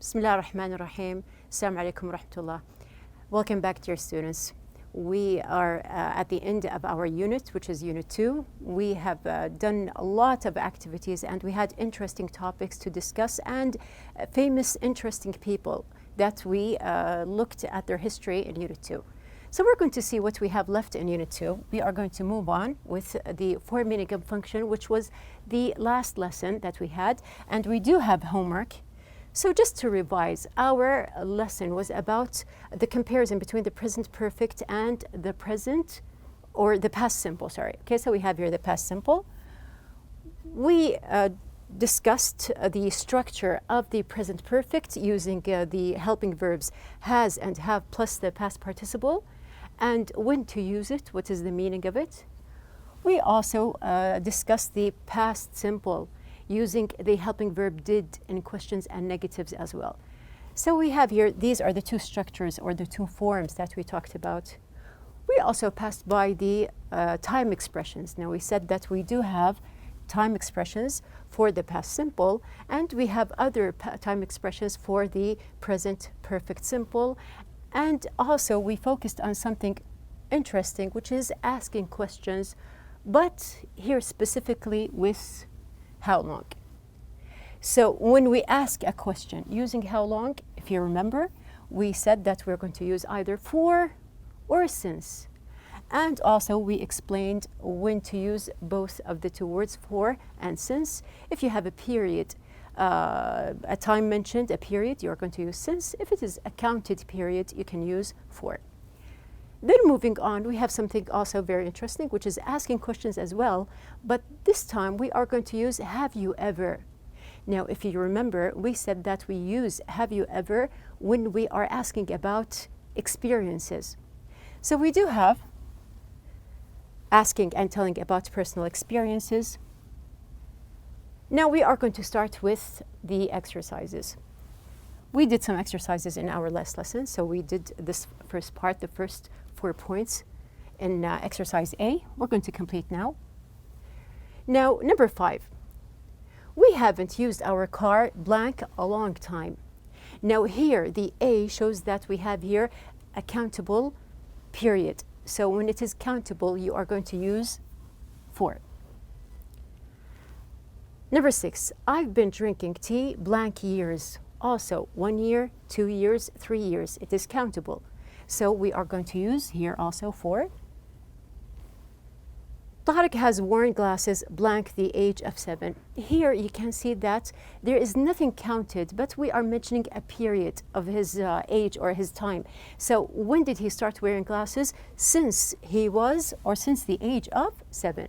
Bismillah ar-Rahman ar-Rahim. Assalamu alaikum wa rahmatullah. Welcome back, dear students. We are at the end of our unit, which is Unit 2. We have done a lot of activities and we had interesting topics to discuss and famous, interesting people that we looked at their history in Unit 2. So we're going to see what we have left in Unit 2. We are going to move on with the form, meaning, and function, which was the last lesson that we had. And we do have homework. So just to revise, our lesson was about the comparison between the present perfect and the present, or the past simple, sorry. Okay, so we have here the past simple. We discussed the structure of the present perfect using the helping verbs has and have plus the past participle, and when to use it, what is the meaning of it. We also discussed the past simple using the helping verb did in questions and negatives as well. So we have here, these are the two structures or the two forms that we talked about. We also passed by the time expressions. Now we said that we do have time expressions for the past simple, and we have other time expressions for the present perfect simple. And also we focused on something interesting, which is asking questions, but here specifically with how long. So when we ask a question using how long, if you remember, we said that we're going to use either for or since. And also we explained when to use both of the two words, for and since. If you have a period, a time mentioned, a period, you're going to use since. If it is a counted period, you can use for. Then moving on, we have something also very interesting, which is asking questions as well. But this time we are going to use have you ever. Now, if you remember, we said that we use have you ever when we are asking about experiences. So we do have asking and telling about personal experiences. Now we are going to start with the exercises. We did some exercises in our last lesson. So we did this first part, the first 4 points in exercise A. We're going to complete now. Now, number 5. We haven't used our car blank a long time. Now here, the A shows that we have here a countable period. So when it is countable, you are going to use for. Number 6, I've been drinking tea blank years. Also, 1 year, 2 years, 3 years. It is countable. So we are going to use here also for. Tariq has worn glasses blank the age of 7. Here you can see that there is nothing counted, but we are mentioning a period of his age or his time. So when did he start wearing glasses? Since he was, or since the age of 7.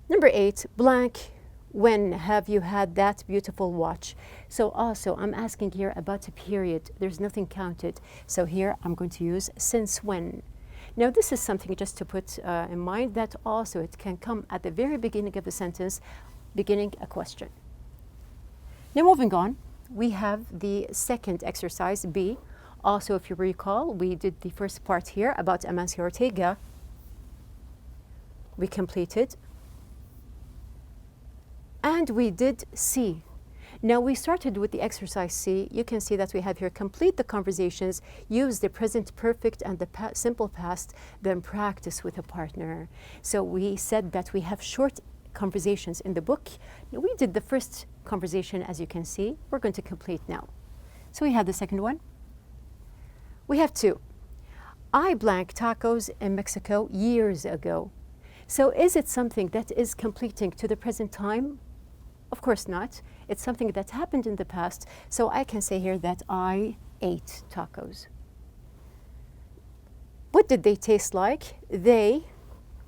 Number 8, blank. When have you had that beautiful watch? So also I'm asking here about a period. There's nothing counted. So here I'm going to use since when. Now this is something just to put in mind that also it can come at the very beginning of the sentence, beginning a question. Now moving on, we have the second exercise, B. Also, if you recall, we did the first part here about Amancio Ortega. We completed. And we did C. Now we started with the exercise C. You can see that we have here complete the conversations, use the present perfect and the simple past, then practice with a partner. So we said that we have short conversations in the book. Now we did the first conversation, as you can see. We're going to complete now. So we have the second one. We have 2. I blank tacos in Mexico years ago. So is it something that is completing to the present time? Of course not. It's something that happened in the past. So I can say here that I ate tacos. What did they taste like? They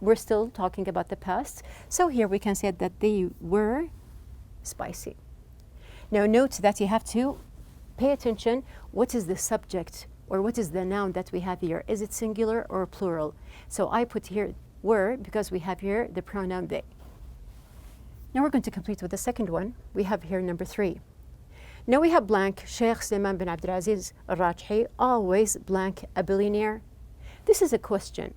were still talking about the past. So here we can say that they were spicy. Now note that you have to pay attention. What is the subject or what is the noun that we have here? Is it singular or plural? So I put here were because we have here the pronoun they. Now we're going to complete with the second one. We have here number 3. Now we have blank, Sheikh Salman bin Abdulaziz al-Rajhi, always blank a billionaire. This is a question.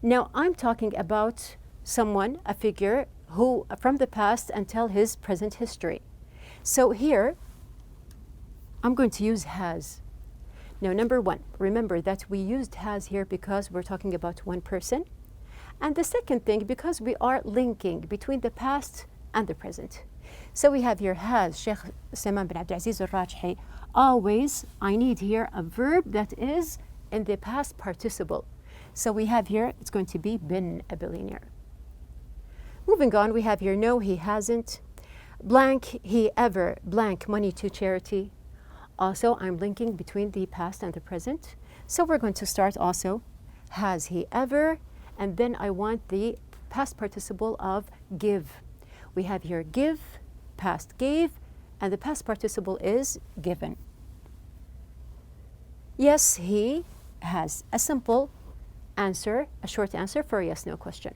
Now I'm talking about someone, a figure, who from the past until his present history. So here I'm going to use has. Now, number one, remember that we used has here because we're talking about one person. And the second thing, because we are linking between the past and the present. So we have here has, Sheikh Salman bin Abdulaziz al-Rajhi. Always, I need here a verb that is in the past participle. So we have here, it's going to be been a billionaire. Moving on, we have here no, he hasn't. Blank, he ever blank money to charity. Also, I'm linking between the past and the present. So we're going to start also, has he ever, and then I want the past participle of give. We have here give, past gave, and the past participle is given. Yes, he has. A simple answer, a short answer for a yes/no question.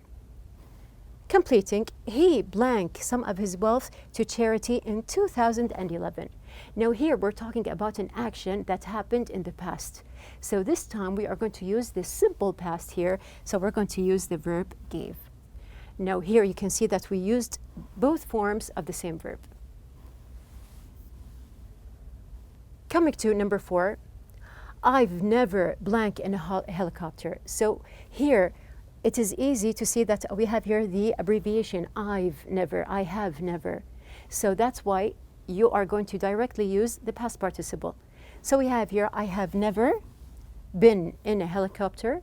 Completing, he blank some of his wealth to charity in 2011. Now here we're talking about an action that happened in the past. So this time we are going to use the simple past here. So we're going to use the verb gave. Now here you can see that we used both forms of the same verb. Coming to number 4, I've never blank in a helicopter. So here it is easy to see that we have here the abbreviation I've never, I have never. So that's why you are going to directly use the past participle. So we have here I have never been in a helicopter.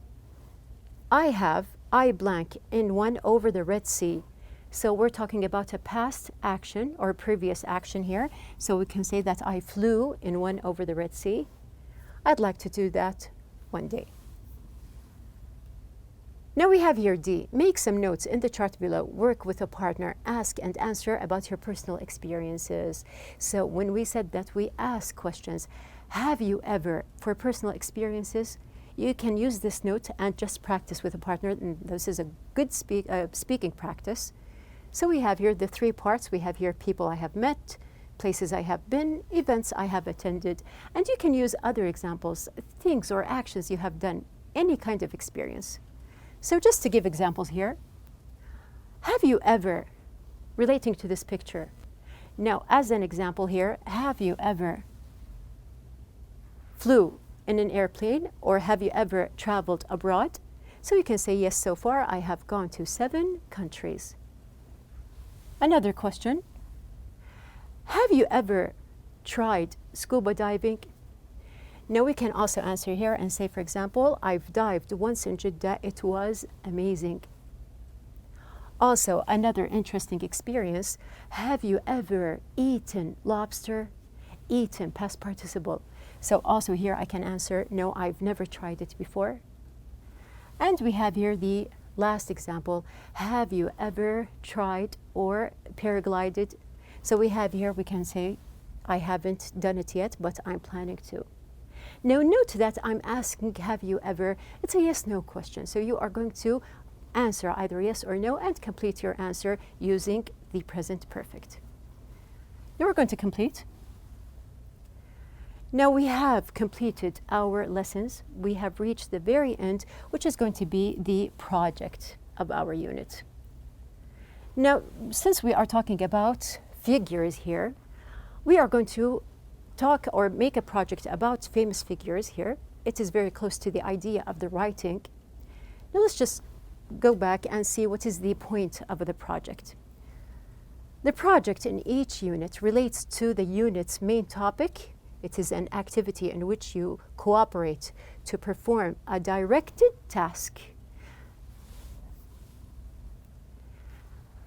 I blank in one over the Red Sea. So we're talking about a past action or previous action here. So we can say that I flew in one over the Red Sea. I'd like to do that one day. Now we have here D. Make some notes in the chart below. Work with a partner. Ask and answer about your personal experiences. So when we said that we ask questions, have you ever, for personal experiences, you can use this note and just practice with a partner. And this is a good speaking practice. So we have here the 3 parts. We have here people I have met, places I have been, events I have attended. And you can use other examples, things or actions you have done, any kind of experience. So just to give examples here, have you ever, relating to this picture, now as an example here, have you ever flew in an airplane or have you ever traveled abroad? So you can say yes, so far I have gone to 7 countries. Another question, have you ever tried scuba diving? Now we can also answer here and say, for example, I've dived once in Jeddah, it was amazing. Also, another interesting experience, have you ever eaten lobster? Eaten, past participle. So also here I can answer, no, I've never tried it before. And we have here the last example, have you ever tried or paraglided? So we have here, we can say, I haven't done it yet, but I'm planning to. Now note that I'm asking, have you ever? It's a yes/no question. So you are going to answer either yes or no and complete your answer using the present perfect. Now we're going to complete. Now we have completed our lessons. We have reached the very end, which is going to be the project of our unit. Now, since we are talking about figures here, we are going to talk or make a project about famous figures here. It is very close to the idea of the writing. Now let's just go back and see what is the point of the project. The project in each unit relates to the unit's main topic. It is an activity in which you cooperate to perform a directed task.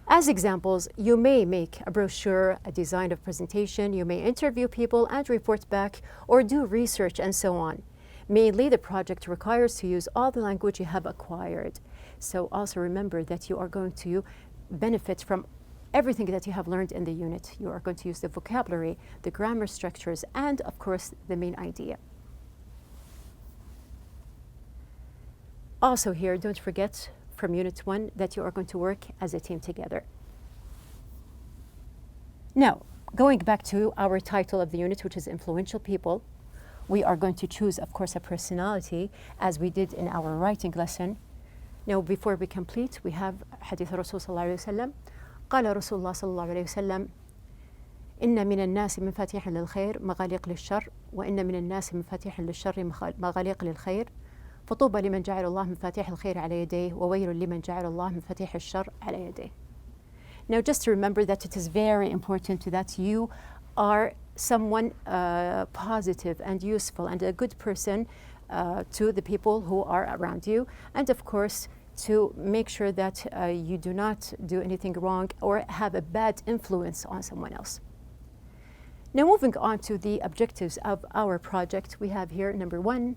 As examples, you may make a brochure, a design of presentation, you may interview people and report back, or do research and so on. Mainly, the project requires to use all the language you have acquired. So also remember that you are going to benefit from everything that you have learned in the unit. You are going to use the vocabulary, the grammar structures, and of course, the main idea. Also here, don't forget from Unit 1 that you are going to work as a team together. Now, going back to our title of the unit, which is Influential People, we are going to choose, of course, a personality as we did in our writing lesson. Now, before we complete, we have Hadith Rasul sallallahu alayhi wa sallam. قال رسول الله صلى الله عليه وسلم إن من الناس مفاتيح للخير مغاليق للشر، وإن من الناس مفاتيح للشر مغاليق للخير، فطوبى لمن جعل الله مفاتيح الخير على يديه، وويل لمن جعل الله مفاتيح الشر على يديه. Now just remember that it is very important that you are someone positive and useful and a good person to the people who are around you, and of course to make sure that you do not do anything wrong or have a bad influence on someone else. Now moving on to the objectives of our project, we have here number 1,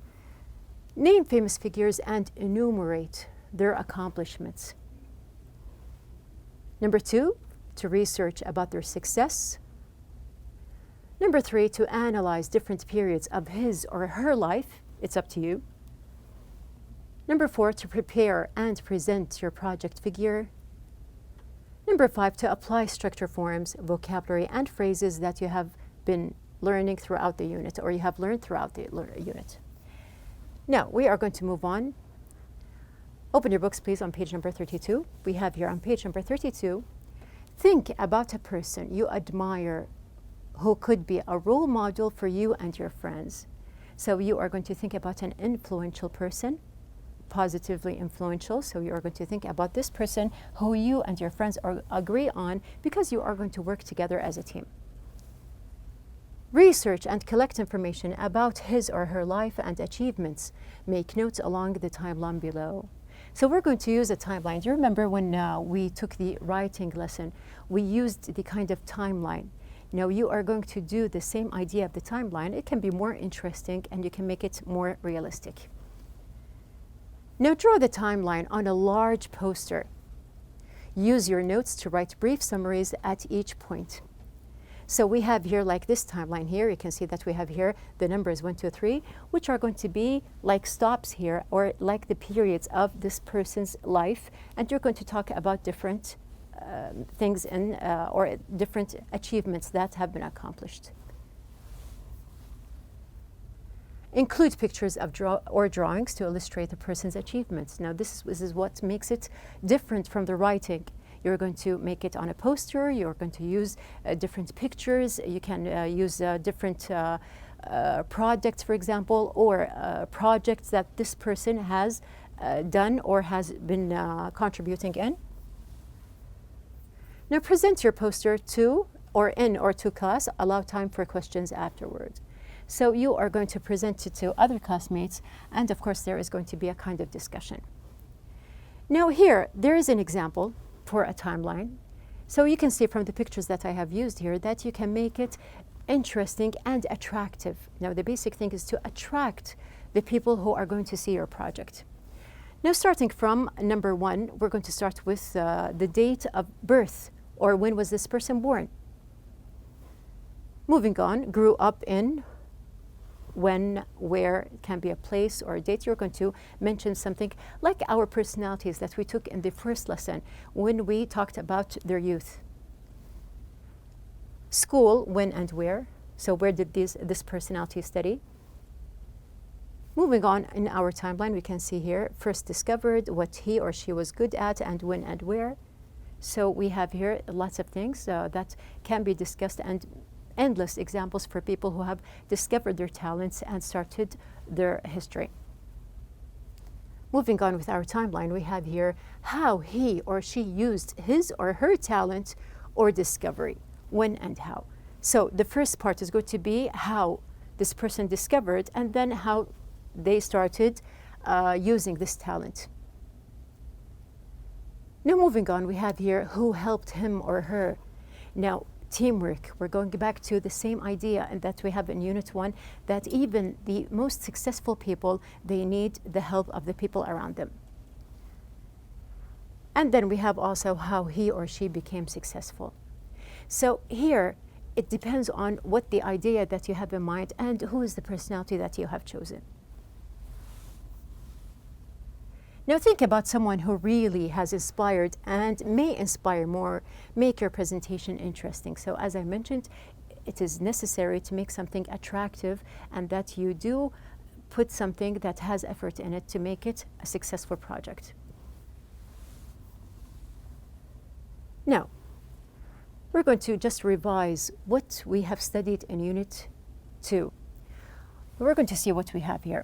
name famous figures and enumerate their accomplishments. Number 2, to research about their success. Number 3, to analyze different periods of his or her life. It's up to you. Number 4, to prepare and present your project figure. Number 5, to apply structure forms, vocabulary, and phrases that you have been learning throughout the unit or you have learned throughout the unit. Now, we are going to move on. Open your books, please, on page number 32. We have here on page number 32, think about a person you admire who could be a role model for you and your friends. So you are going to think about an influential person, positively influential. So you are going to think about this person who you and your friends agree on because you are going to work together as a team. Research and collect information about his or her life and achievements. Make notes along the timeline below. So we're going to use a timeline. Do you remember when we took the writing lesson, we used the kind of timeline? Now you are going to do the same idea of the timeline. It can be more interesting and you can make it more realistic. Now draw the timeline on a large poster. Use your notes to write brief summaries at each point. So we have here like this timeline here, you can see that we have here the numbers 1, 2, 3, which are going to be like stops here or like the periods of this person's life. And you're going to talk about different things or different achievements that have been accomplished. Include pictures of drawings to illustrate the person's achievements. Now this is what makes it different from the writing. You're going to make it on a poster, you're going to use different pictures, you can use different projects, for example, or projects that this person has done or has been contributing in. Now present your poster to class, allow time for questions afterwards. So you are going to present it to other classmates, and of course there is going to be a kind of discussion. Now here, there is an example for a timeline. So you can see from the pictures that I have used here that you can make it interesting and attractive. Now the basic thing is to attract the people who are going to see your project. Now starting from number 1, we're going to start with the date of birth, or when was this person born. Moving on, grew up in, when, where, it can be a place or a date. You're going to mention something like our personalities that we took in the first lesson when we talked about their youth. School, when and where. So where did this personality study? Moving on in our timeline, we can see here, first discovered, what he or she was good at, and when and where. So we have here lots of things that can be discussed, and endless examples for people who have discovered their talents and started their history. Moving on with our timeline, we have here how he or she used his or her talent or discovery, when and how. So the first part is going to be how this person discovered and then how they started using this talent. Now moving on, we have here who helped him or her. Now, teamwork, we're going back to the same idea and that we have in Unit 1, that even the most successful people, they need the help of the people around them. And then we have also how he or she became successful. So here, it depends on what the idea that you have in mind and who is the personality that you have chosen. Now think about someone who really has inspired and may inspire more, make your presentation interesting. So as I mentioned, it is necessary to make something attractive and that you do put something that has effort in it to make it a successful project. Now, We're going to just revise what we have studied in Unit 2. We're going to see what we have here.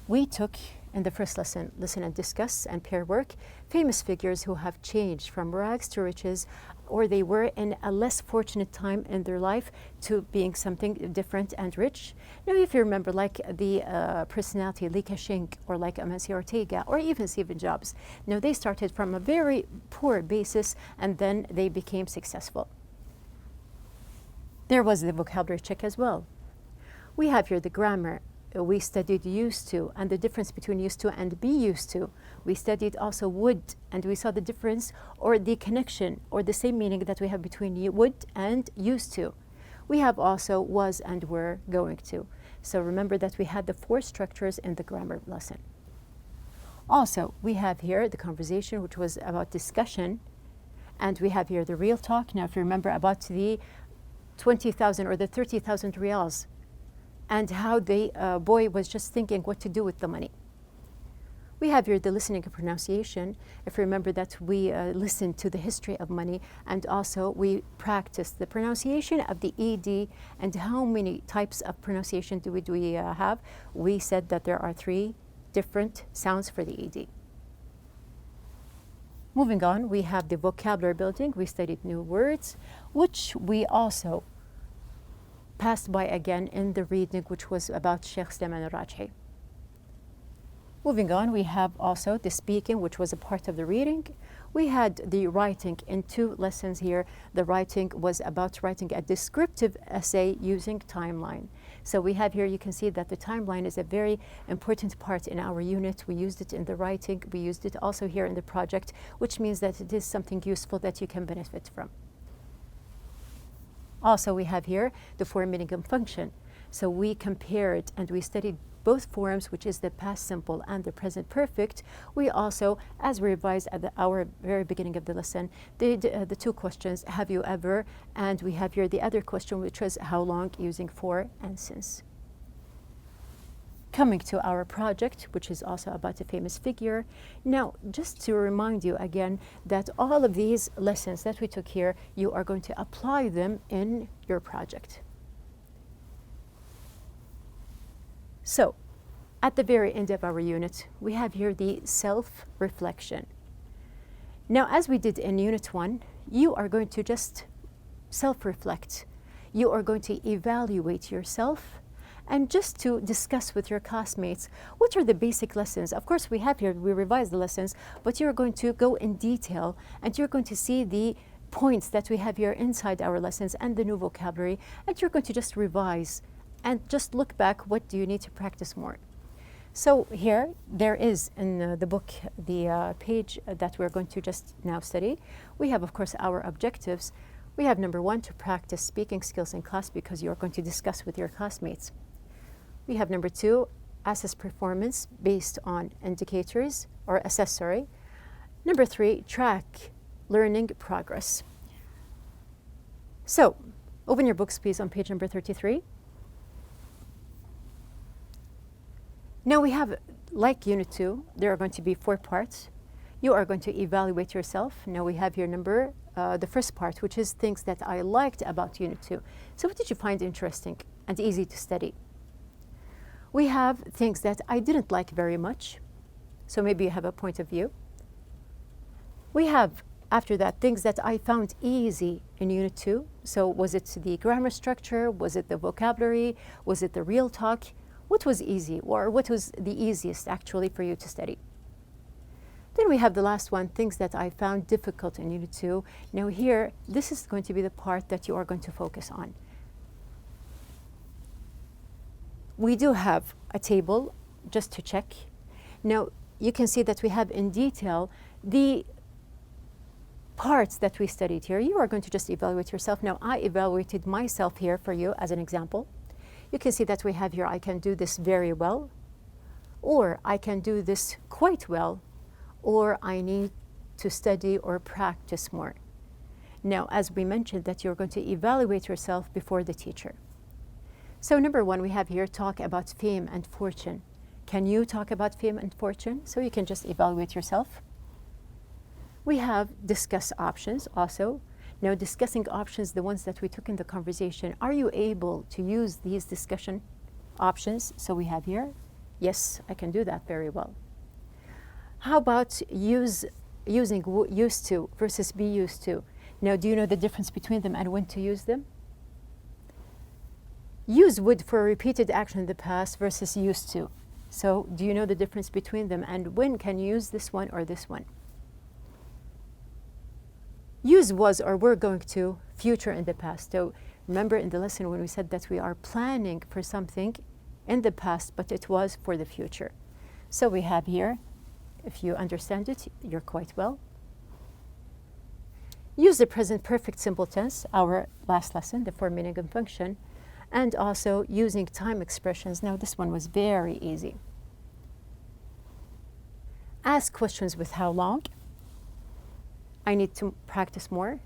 We took in the first lesson, listen and discuss and pair work, famous figures who have changed from rags to riches, or they were in a less fortunate time in their life to being something different and rich. Now, if you remember, like the personality Li Ka-shing or like Amancio Ortega or even Steve Jobs, now they started from a very poor basis and then they became successful. There was the vocabulary check as well. We have here the grammar. We studied used to and the difference between used to and be used to. We studied also would, and we saw the difference or the connection or the same meaning that we have between would and used to. We have also was and were going to. So remember that we had the 4 structures in the grammar lesson. Also, we have here the conversation, which was about discussion, and we have here the real talk. Now, if you remember about the 20,000 or the 30,000 riyals, and how the boy was just thinking what to do with the money. We have here the listening and pronunciation. If you remember that we listened to the history of money, and also we practiced the pronunciation of the ED and how many types of pronunciation do we have. We said that there are 3 different sounds for the ED. Moving on, we have the vocabulary building. We studied new words, which we also passed by again in the reading, which was about Sheikh Sulaiman al-Rajhi. Moving on, we have also the speaking, which was a part of the reading. We had the writing in 2 lessons here. The writing was about writing a descriptive essay using timeline. So we have here, you can see that the timeline is a very important part in our unit. We used it in the writing. We used it also here in the project, which means that it is something useful that you can benefit from. Also, we have here the form, meaning, and function. So we compared and we studied both forms, which is the past simple and the present perfect. We also, as we revised at our very beginning of the lesson, did the 2 questions, have you ever, and we have here the other question, which was how long, using for and since. Coming to our project, which is also about a famous figure. Now, just to remind you again that all of these lessons that we took here, you are going to apply them in your project. So, at the very end of our unit, we have here the self-reflection. Now, as we did in Unit 1, you are going to just self-reflect. You are going to evaluate yourself and just to discuss with your classmates what are the basic lessons. Of course, we have here, we revised the lessons, but you're going to go in detail and you're going to see the points that we have here inside our lessons and the new vocabulary, and you're going to just revise and just look back, what do you need to practice more. So here, there is in the book, the page that we're going to just now study. We have, of course, our objectives. We have number 1, to practice speaking skills in class because you're going to discuss with your classmates. We have number 2, assess performance based on indicators, or assess, sorry. Number 3, track learning progress. So, open your books, please, on page number 33. Now we have, like Unit 2, there are going to be 4 parts. You are going to evaluate yourself. Now we have here the first part, which is things that I liked about Unit 2. So what did you find interesting and easy to study? We have things that I didn't like very much. So maybe you have a point of view. We have, after that, things that I found easy in Unit 2. So was it the grammar structure? Was it the vocabulary? Was it the real talk? What was easy, or what was the easiest actually for you to study? Then we have the last one, things that I found difficult in Unit 2. Now here, this is going to be the part that you are going to focus on. We do have a table just to check. Now you can see that we have in detail the parts that we studied here. You are going to just evaluate yourself. Now I evaluated myself here for you as an example. You can see that we have here, I can do this very well, or I can do this quite well, or I need to study or practice more. Now, as we mentioned, that you're going to evaluate yourself before the teacher. So number 1, we have here talk about fame and fortune. Can you talk about fame and fortune? So you can just evaluate yourself. We have discuss options also. Now, discussing options, the ones that we took in the conversation, are you able to use these discussion options? So we have here, yes, I can do that very well. How about using used to versus be used to? Now, do you know the difference between them and when to use them? Use would for a repeated action in the past versus used to. So do you know the difference between them, and when can you use this one or this one? Use was or were going to, future in the past. So remember in the lesson when we said that we are planning for something in the past, but it was for the future. So we have here, if you understand it, you're quite well. Use the present perfect simple tense, our last lesson, the form, meaning, and function, and also using time expressions. Now this one was very easy. Ask questions with how long. I need to practice more.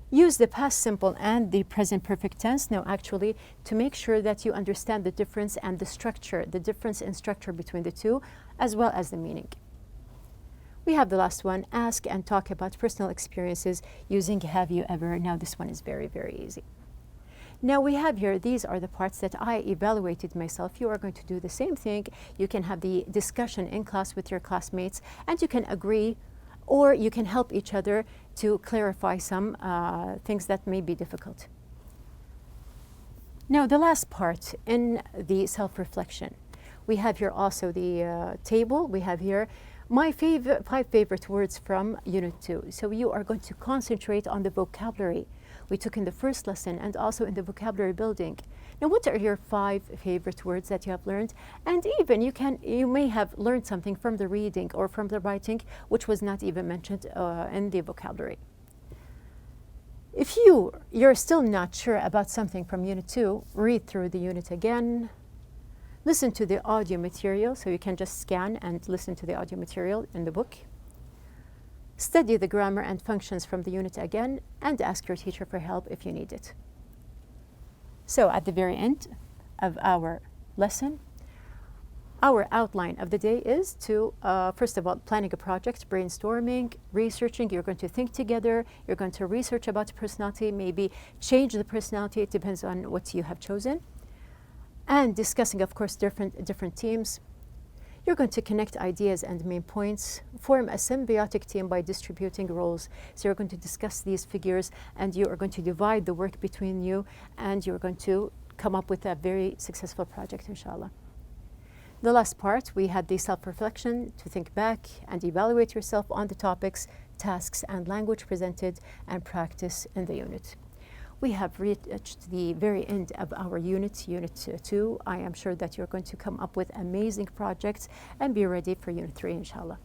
Use the past simple and the present perfect tense. Now actually, to make sure that you understand the difference and the structure, the difference in structure between the two, as well as the meaning. We have the last one, ask and talk about personal experiences using have you ever. Now this one is very, very easy. Now we have here, these are the parts that I evaluated myself. You are going to do the same thing. You can have the discussion in class with your classmates, and you can agree, or you can help each other to clarify some things that may be difficult. Now the last part in the self-reflection. We have here also the table. We have here my 5 favorite words from Unit 2. So you are going to concentrate on the vocabulary we took in the first lesson and also in the vocabulary building. Now, what are your 5 favorite words that you have learned? And even you may have learned something from the reading or from the writing, which was not even mentioned in the vocabulary. If you're still not sure about something from Unit 2, read through the unit again. Listen to the audio material, so you can just scan and listen to the audio material in the book. Study the grammar and functions from the unit again, and ask your teacher for help if you need it. So at the very end of our lesson, our outline of the day is to, first of all, planning a project, brainstorming, researching. You're going to think together. You're going to research about personality, maybe change the personality. It depends on what you have chosen. And discussing, of course, different teams. You're going to connect ideas and main points, form a symbiotic team by distributing roles. So you're going to discuss these figures, and you are going to divide the work between you, and you're going to come up with a very successful project, inshallah. The last part, we had the self-reflection to think back and evaluate yourself on the topics, tasks, and language presented and practice in the unit. We have reached the very end of our unit 2. I am sure that you're going to come up with amazing projects and be ready for Unit 3, inshallah.